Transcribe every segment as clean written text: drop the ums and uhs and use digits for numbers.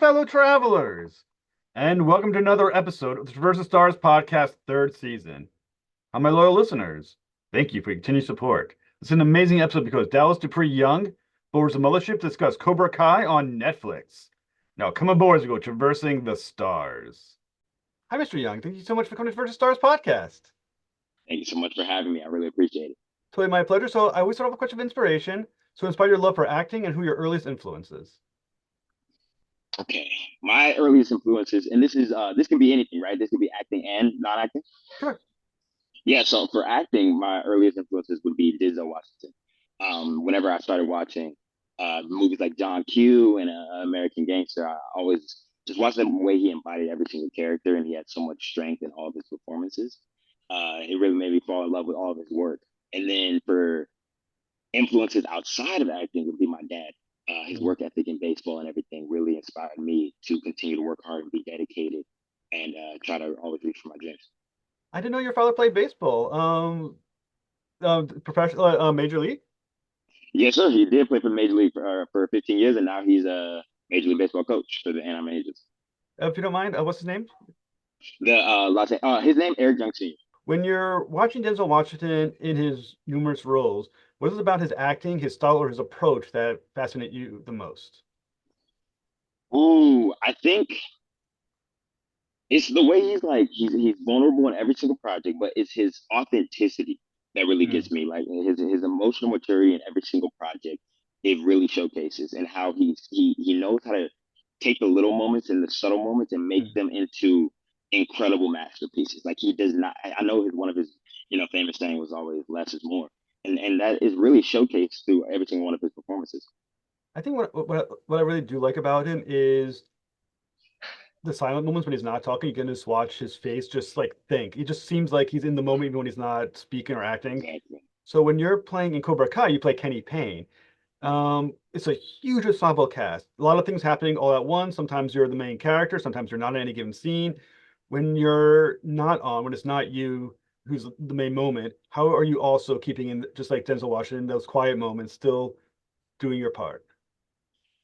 fellow travelers, and welcome to another episode of the Traverse the Stars podcast, third season. Hi, my loyal listeners. Thank you for your continued support. It's an amazing episode because Dallas Dupree Young boards the mothership to discuss Cobra Kai on Netflix. Now, come aboard as we go traversing the stars. Hi, Mr. Young. Thank you so much for coming to Traverse the Stars podcast. Thank you so much for having me. I really appreciate it. Totally my pleasure. So, I always start off with a question of inspiration. So, inspire your love for acting and who your earliest influences. Okay. My earliest influences, and this can be anything, right? This could be acting and non-acting. Sure. Yeah, so for acting, my earliest influences would be Denzel Washington. Whenever I started watching movies like John Q and American Gangster, I always just watched the way he embodied every single character, and he had so much strength in all of his performances. It really made me fall in love with all of his work. And then for influences outside of acting would be my dad. His work ethic in baseball and everything really inspired me to continue to work hard and be dedicated and try to always reach for my dreams. I didn't know your father played baseball. Professional, major league. Yes, sir. He did play for the Major League for 15 years, and now he's a Major League Baseball coach for the Anaheim Angels. If you don't mind, what's his name? His name Eric Young Sr. When you're watching Denzel Washington in his numerous roles, what is it about his acting, his style, or his approach that fascinate you the most? Ooh, I think it's the way he's vulnerable in every single project, but it's his authenticity that really Mm, gets me. Like his emotional maturity in every single project, it really showcases and how he knows how to take the little moments and the subtle moments and make mm. them into incredible masterpieces. Like he does not. I know one of his famous saying was always less is more, and that is really showcased through every single one of his performances. I think what I really do like about him is the silent moments when he's not talking. You can just watch his face, just like think. It just seems like he's in the moment even when he's not speaking or acting. Exactly. So when you're playing in Cobra Kai, you play Kenny Payne. It's a huge ensemble cast. A lot of things happening all at once. Sometimes you're the main character, sometimes you're not in any given scene. When you're not on, when it's not you who's the main moment, how are you also keeping in, just like Denzel Washington, those quiet moments, still doing your part?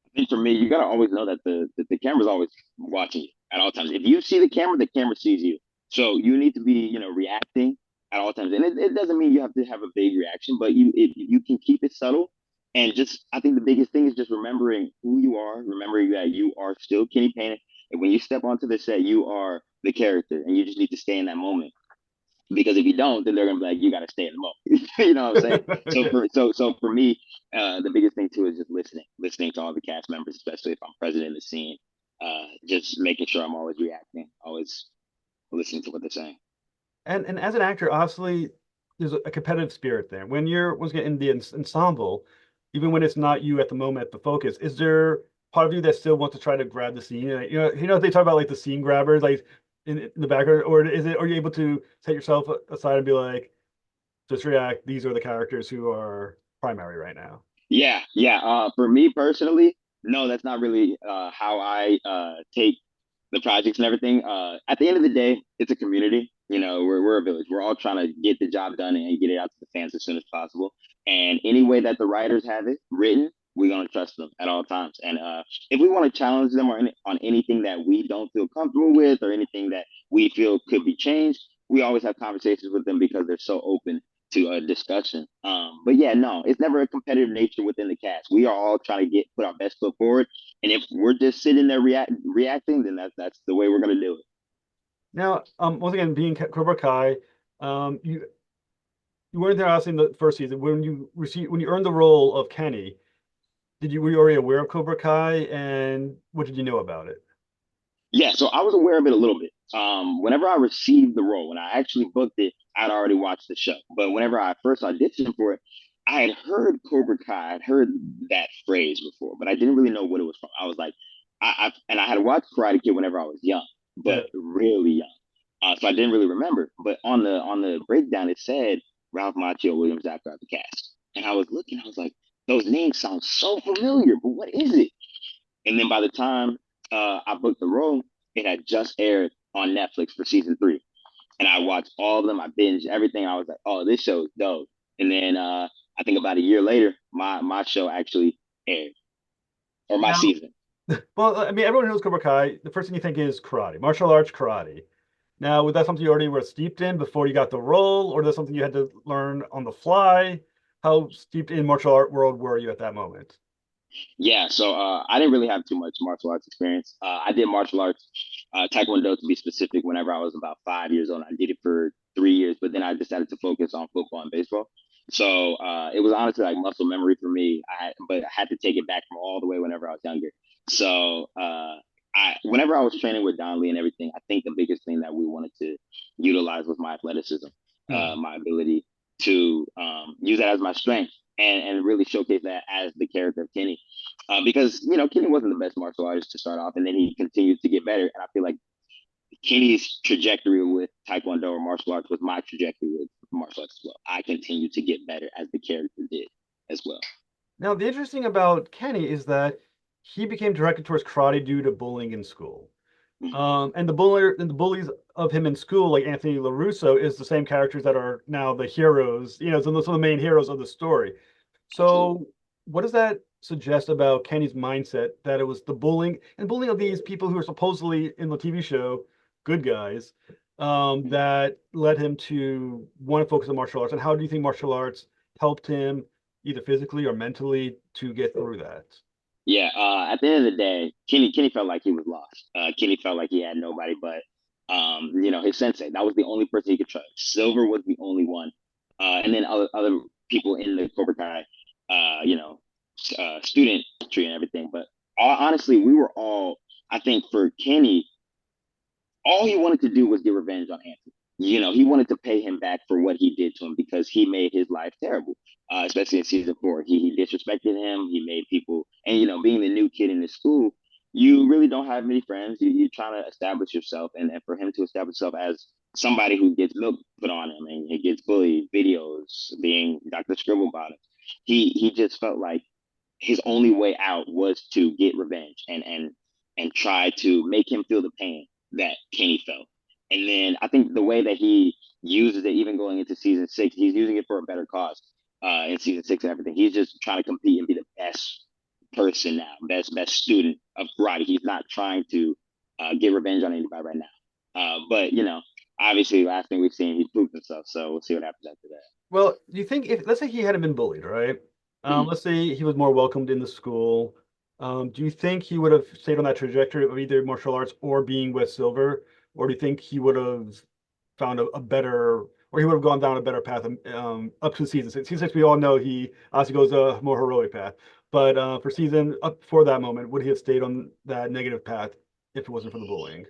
I think for me, you gotta always know that the camera's always watching you at all times. If you see the camera sees you. So you need to be, reacting at all times. And it doesn't mean you have to have a big reaction, but you can keep it subtle. And just I think the biggest thing is just remembering who you are, remembering that you are still Kenny Payne. And when you step onto the set, you are the character, and you just need to stay in that moment. Because if you don't, then they're gonna be like, you got to stay in the moment. You know what I'm saying? So for me, the biggest thing too is just listening to all the cast members, especially if I'm present in the scene. Just making sure I'm always reacting, always listening to what they're saying. And as an actor, obviously, there's a competitive spirit there. When you're once again in the ensemble, even when it's not you at the moment, the focus, is there part of you that still wants to try to grab the scene? They talk about like the scene grabbers, like in the background, or is it? Are you able to set yourself aside and be like, just react? These are the characters who are primary right now. Yeah, yeah. For me personally, no, that's not really how I take the projects and everything. At the end of the day, it's a community. We're a village. We're all trying to get the job done and get it out to the fans as soon as possible. And any way that the writers have it written, we're gonna trust them at all times. And if we want to challenge them on anything that we don't feel comfortable with or anything that we feel could be changed, we always have conversations with them because they're so open to a discussion. But yeah, no, it's never a competitive nature within the cast. We are all trying to put our best foot forward, and if we're just sitting there reacting, then that's the way we're gonna do it. Now, once again, being Cobra Kai, you weren't there obviously in the first season. When you earned the role of Kenny, were you already aware of Cobra Kai, and what did you know about it? Yeah, so I was aware of it a little bit. Whenever I received the role, when I actually booked it, I'd already watched the show. But whenever I first auditioned for it, I had heard Cobra Kai, I'd heard that phrase before, but I didn't really know what it was from. I was like, I had watched Karate Kid whenever I was young, Yeah. but really young. So I didn't really remember. But on the breakdown, it said Ralph Macchio, William Zabka the cast, and I was looking, I was like, those names sound so familiar, but what is it? And then by the time I booked the role, it had just aired on Netflix for season three, and I watched all of them. I binged everything. I was like, oh, this show is dope. And then I think about a year later, my show actually aired, or my Now, season. Well, I mean, everyone who knows Cobra Kai, the first thing you think is karate, martial arts karate. Now, was that something you already were steeped in before you got the role, or is that something you had to learn on the fly? How steeped in martial art world were you at that moment? Yeah, so I didn't really have too much martial arts experience. I did martial arts, taekwondo to be specific, whenever I was about 5 years old. I did it for 3 years, but then I decided to focus on football and baseball. So it was honestly like muscle memory for me. But I had to take it back from all the way whenever I was younger. So whenever I was training with Don Lee and everything, I think the biggest thing that we wanted to utilize was my athleticism, Hmm. my ability to use that as my strength and really showcase that as the character of Kenny. Because Kenny wasn't the best martial artist to start off, and then he continued to get better. And I feel like Kenny's trajectory with Taekwondo or martial arts was my trajectory with martial arts as well. I continued to get better as the character did as well. Now, the interesting about Kenny is that he became directed towards karate due to bullying in school. And the bullies of him in school, like Anthony LaRusso, is the same characters that are now the heroes, some of the main heroes of the story. Absolutely. So, what does that suggest about Kenny's mindset that it was the bullying of these people who are supposedly in the TV show good guys that led him to want to focus on martial arts? And how do you think martial arts helped him either physically or mentally to get through that? Yeah. At the end of the day, Kenny felt like he was lost. Kenny felt like he had nobody but his sensei. That was the only person he could trust. Silver was the only one, and then other people in the Cobra Kai, student tree and everything. But honestly, we were all. I think for Kenny, all he wanted to do was get revenge on Anthony. He wanted to pay him back for what he did to him because he made his life terrible. Especially in season 4, he disrespected him. He made people, and being the new kid in the school, you really don't have many friends. You're trying to establish yourself, and for him to establish himself as somebody who gets milk put on him and he gets bullied, videos being Dr. Scribble about him, he just felt like his only way out was to get revenge and try to make him feel the pain that Kenny felt. And then I think the way that he uses it, even going into season 6, he's using it for a better cause. In season 6 and everything, he's just trying to compete and be the best person now, best student of karate. He's not trying to get revenge on anybody right now. But obviously, last thing we've seen, he proved himself. So we'll see what happens after that. Well, do you think if let's say he hadn't been bullied, right? Mm. Let's say he was more welcomed in the school. Do you think he would have stayed on that trajectory of either martial arts or being with Silver, or do you think he would have found a better, or he would have gone down a better path up to season 6? Season 6, we all know he obviously goes a more heroic path, but for season up for that moment, would he have stayed on that negative path if it wasn't for the bullying?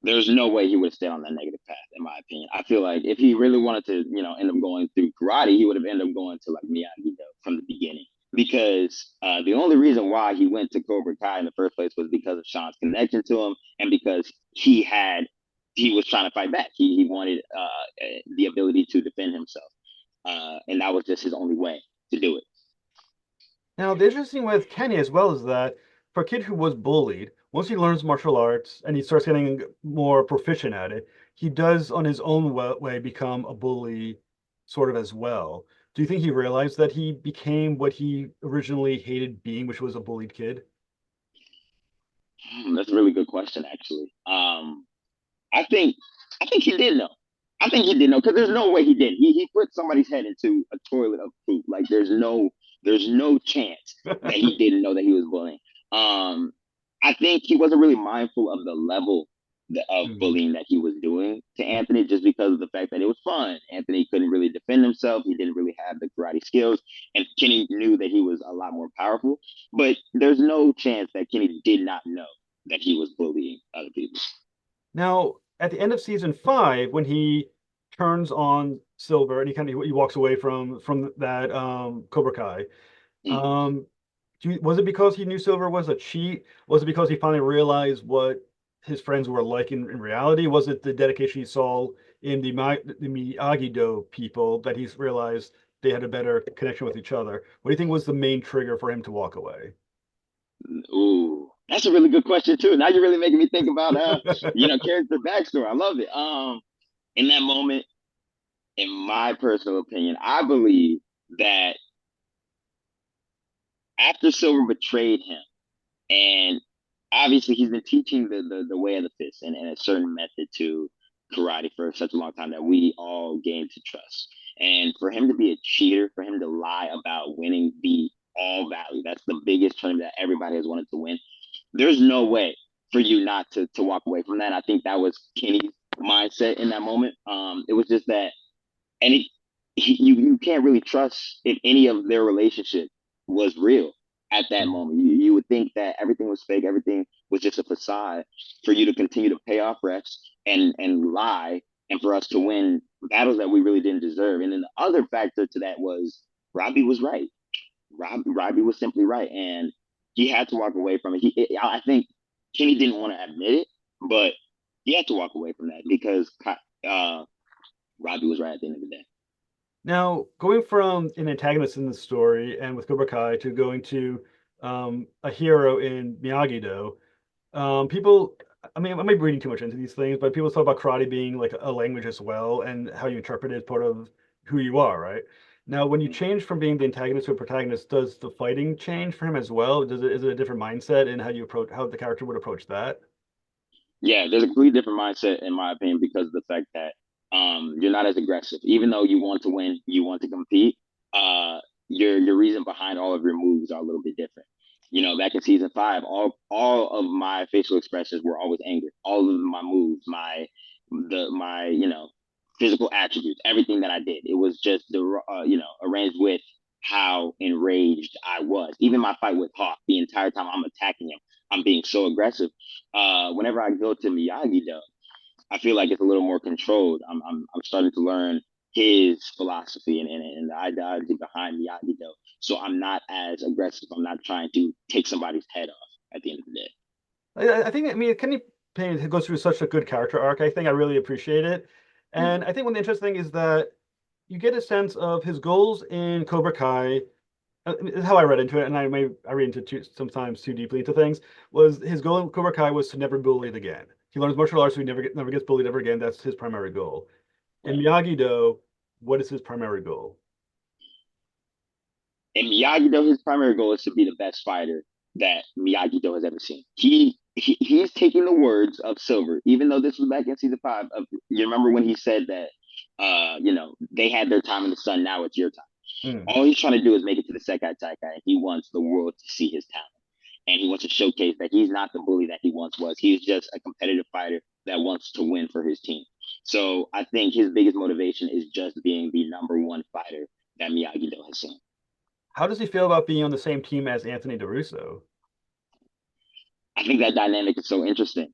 There's no way he would have stayed on that negative path, in my opinion. I feel like if he really wanted to, end up going through karate, he would have ended up going to like Miyagi-Do from the beginning. Because the only reason why he went to Cobra Kai in the first place was because of Sean's connection to him, and because he was trying to fight back. He wanted the ability to defend himself, and that was just his only way to do it. Now, the interesting with Kenny as well is that for a kid who was bullied, once he learns martial arts and he starts getting more proficient at it, he does on his own way become a bully sort of as well. Do you think he realized that he became what he originally hated being, which was a bullied kid? That's a really good question, actually. I think I think he did know. I think he did know because there's no way he didn't. He put somebody's head into a toilet of poop. Like there's no chance that he didn't know that he was bullying. Um, I think he wasn't really mindful of the level of Hmm. bullying that he was doing to Anthony, just because of the fact that it was fun. Anthony couldn't really defend himself. He didn't really have the karate skills, and Kenny knew that he was a lot more powerful. But there's no chance that Kenny did not know that he was bullying other people. Now, at the end of season 5, when he turns on Silver and he walks away from that Cobra Kai, Mm. Um, was it because he knew Silver was a cheat? Was it because he finally realized what his friends were like in reality? Was it the dedication he saw in the Miyagi-Do people that he's realized they had a better connection with each other? What do you think was the main trigger for him to walk away? Ooh, that's a really good question too. Now you're really making me think about character backstory. I love it. In that moment, in my personal opinion, I believe that after Silver betrayed him and obviously he's been teaching the way of the fist and a certain method to karate for such a long time that we all gained to trust. And for him to be a cheater, for him to lie about winning the All Valley, that's the biggest tournament that everybody has wanted to win. There's no way for you not to walk away from that. I think that was Kenny's mindset in that moment. It was just that, and you can't really trust if any of their relationship was real at that moment. You would think that everything was fake, everything was just a facade for you to continue to pay off refs and lie, and for us to win battles that we really didn't deserve. And then the other factor to that was Robbie was right. Robbie was simply right, and he had to walk away from it. I think Kenny didn't want to admit it, but he had to walk away from that because uh, Robbie was right at the end of the day. Now, going from an antagonist in the story and with Cobra Kai to going to a hero in Miyagi-Do, people, I mean, I might be reading too much into these things, but people talk about karate being like a language as well, and how you interpret it is part of who you are, right? Now, when you change from being the antagonist to a protagonist, does the fighting change for him as well? Is it a different mindset in how you approach how the character would approach that? Yeah, there's a completely different mindset in my opinion because of the fact that you're not as aggressive. Even though you want to win, you want to compete. Uh, your reason behind all of your moves are a little bit different. You know, back in season 5, all of my facial expressions were always anger. All of my moves, my physical attributes, everything that I did, it was just arranged with how enraged I was. Even my fight with Hawk, the entire time I'm attacking him, I'm being so aggressive. Whenever I go to Miyagi Do, I feel like it's a little more controlled. I'm starting to learn his philosophy and the ideology behind Miyagi Do. So I'm not as aggressive. I'm not trying to take somebody's head off at the end of the day. I think, I mean, Kenny Payne goes through such a good character arc. I think I really appreciate it. Mm. And I think one of the interesting thing is that you get a sense of his goals in Cobra Kai. This is how I read into it, and I read into sometimes too deeply into things. Was his goal in Cobra Kai was to never be bullied again. He learns martial arts, so he never gets bullied ever again. That's his primary goal. In Right. Miyagi Do, what is his primary goal? And Miyagi Do, his primary goal is to be the best fighter that Miyagi Do has ever seen. He's taking the words of Silver, even though this was back in season 5. You remember when he said that, they had their time in the sun. Now it's your time. Hmm. All he's trying to do is make it to the Sekai Taikai, and he wants the world to see his talent. And he wants to showcase that he's not the bully that he once was. He's just a competitive fighter that wants to win for his team. So I think his biggest motivation is just being the number one fighter that Miyagi Do has seen. How does he feel about being on the same team as Anthony DeRusso? I think that dynamic is so interesting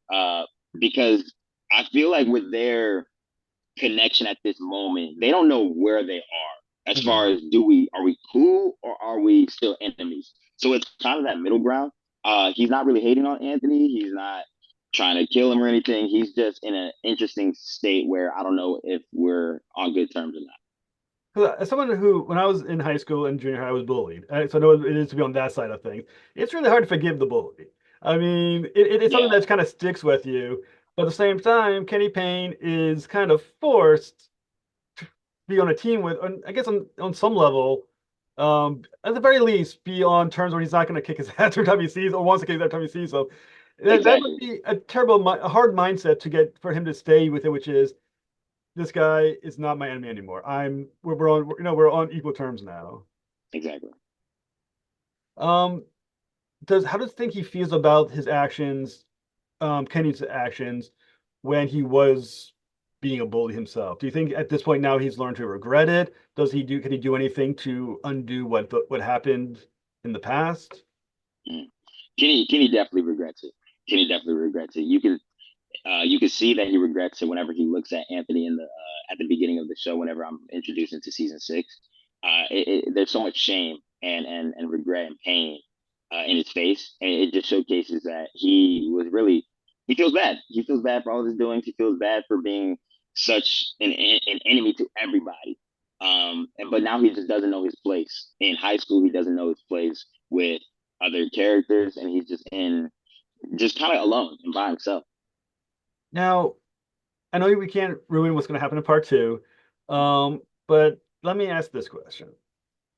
because I feel like with their connection at this moment, they don't know where they are as Hmm. far as are we cool or are we still enemies? So it's kind of that middle ground. He's not really hating on Anthony. He's not trying to kill him or anything. He's just in an interesting state where I don't know if we're on good terms or not. 'Cause as someone who, when I was in high school and junior high, I was bullied. So I know it is to be on that side of things. It's really hard to forgive the bully. I mean, it's something Yeah, that kind of sticks with you. But at the same time, Kenny Payne is kind of forced to be on a team with, I guess on some level, at the very least, be on terms where he's not going to kick his ass every time he sees or wants to kick his ass every time he sees him. That would exactly, be a terrible, a hard mindset to get for him to stay with it, which is this guy is not my enemy anymore. We're on we're on equal terms now. exactly. Um, does how does think he feels about his actions, Kenny's actions when he was being a bully himself? Do you think at this point now he's learned to regret it? Can he do anything to undo what happened in the past? Mm. Kenny definitely regrets it. Kenny definitely regrets it. You can see that he regrets it whenever he looks at Anthony in the at the beginning of the show. Whenever I'm introduced into season 6, there's so much shame and regret and pain in his face, and it just showcases that he feels bad. He feels bad for all his doings. He feels bad for being such an enemy to everybody. But now he just doesn't know his place in high school. He doesn't know his place with other characters, and he's just kind of alone and by himself. Now, I know we can't ruin what's going to happen in part two, but let me ask this question.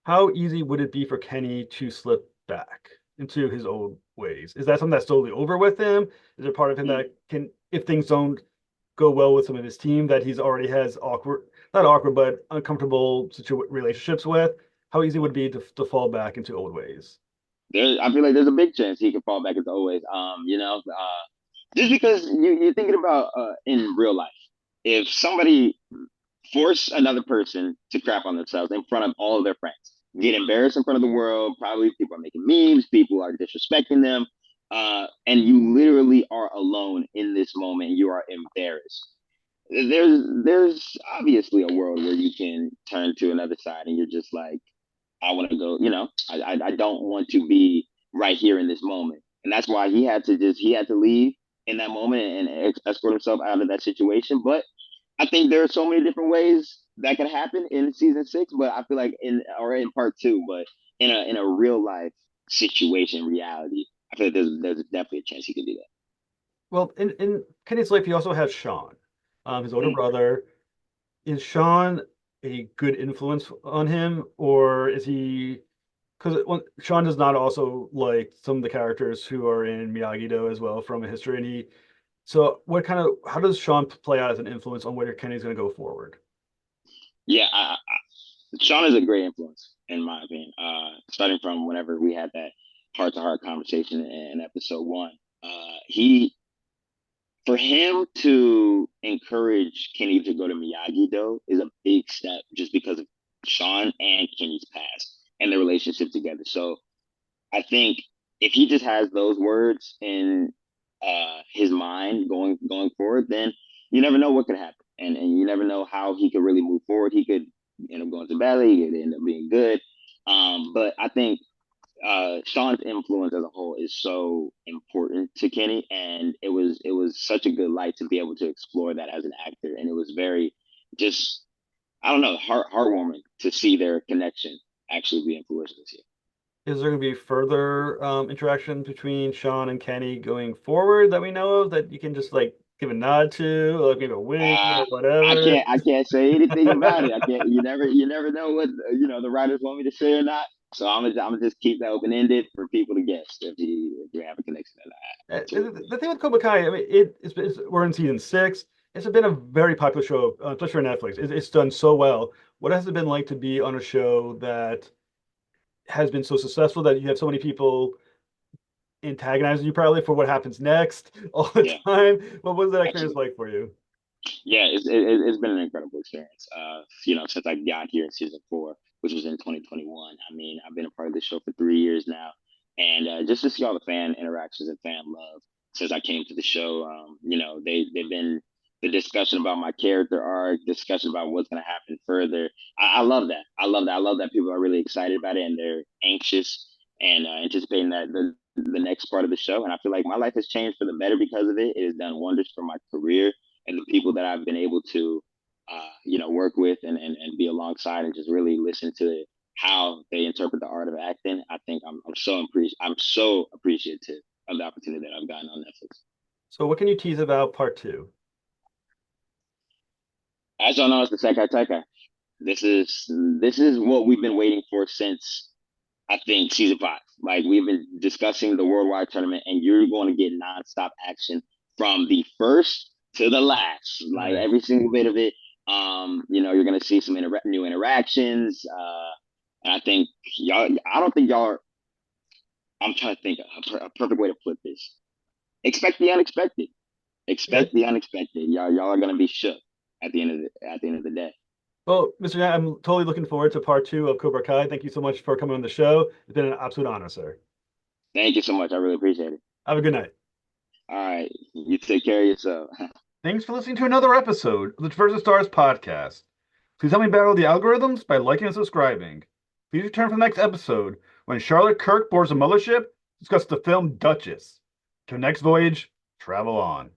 How easy would it be for Kenny to slip back into his old ways. Is that something that's totally over with him? Is there part of him that can, if things don't go well with some of his team, that he's already has awkward, not awkward, but uncomfortable relationships with? How easy would it be to fall back into old ways? I feel like there's a big chance he could fall back as always. Just because you're thinking about in real life, if somebody force another person to crap on themselves in front of all of their friends, get embarrassed in front of the world, probably people are making memes, people are disrespecting them, and you literally are alone in this moment, you are embarrassed. There's obviously a world where you can turn to another side and you're just like, I want to go, I don't want to be right here in this moment. And that's why he had to leave in that moment and escort himself out of that situation. But I think there are so many different ways that could happen in season 6, but I feel like in part 2, but in a real life situation, reality, I feel like there's definitely a chance he could do that. Well, in Kenny's life, he also has Sean, his older Mm. brother. Is Sean a good influence on him, or is he? Because Sean does not also like some of the characters who are in Miyagi-Do as well from a history, and he. So, how does Sean play out as an influence on where Kenny's going to go forward? Yeah, Sean is a great influence in my opinion. Starting from whenever we had that heart to heart conversation in episode 1, he for him to encourage Kenny to go to Miyagi Do is a big step just because of Sean and Kenny's past and their relationship together. So I think if he just has those words in his mind going forward, then you never know what could happen, and you never know how he could really move forward. He could end up going to ballet, he could end up being good. But I think Sean's influence as a whole is so important to Kenny, and it was such a good light to be able to explore that as an actor, and it was very just I don't know heartwarming to see their connection actually be influential this year. Is there going to be further interaction between Sean and Kenny going forward that we know of that you can just like give a nod to, or like maybe a wink Uh, or whatever? I can't say anything about it. I can't. You never know what the writers want me to say or not. So I'm gonna just keep that open ended for people to guess if you have a connection or not to it. The thing with Cobra Kai, I mean, we're in season 6. It's been a very popular show, especially on Netflix. It's done so well. What has it been like to be on a show that has been so successful that you have so many people antagonizing you probably for what happens next all the Yeah, time? What was that experience absolutely. like for you? Yeah, it's been an incredible experience. Since I got here in season 4, which was in 2021. I mean, I've been a part of the show for 3 years now, and just to see all the fan interactions and fan love since I came to the show. They've been the discussion about my character arc, discussion about what's going to happen further. I love that. I love that. I love that people are really excited about it and they're anxious and anticipating that the next part of the show. And I feel like my life has changed for the better because of it. It has done wonders for my career and the people that I've been able to, work with and be alongside and just really listen to how they interpret the art of acting. I think I'm so appreciative of the opportunity that I've gotten on Netflix. So, what can you tease about part 2? As y'all know, it's the Sekai Taikai. This is what we've been waiting for since I think season 5. Like we've been discussing the worldwide tournament, and you're going to get nonstop action from the first to the last, like Nice. every single bit of it. You're going to see some new interactions, and I think y'all. I don't think y'all are. I'm trying to think a perfect way to put this. Expect the unexpected. Okay. Expect the unexpected. Y'all are going to be shook at the end of the day. Well, Mr. Yang, I'm totally looking forward to part 2 of Cobra Kai. Thank you so much for coming on the show. It's been an absolute honor, sir. Thank you so much. I really appreciate it. Have a good night. All right, you take care of yourself. Thanks for listening to another episode of the Versus Stars podcast. Please help me battle the algorithms by liking and subscribing. Please return for the next episode when Charlotte Kirk boards a mothership to discuss the film Duchess. Till next voyage, travel on.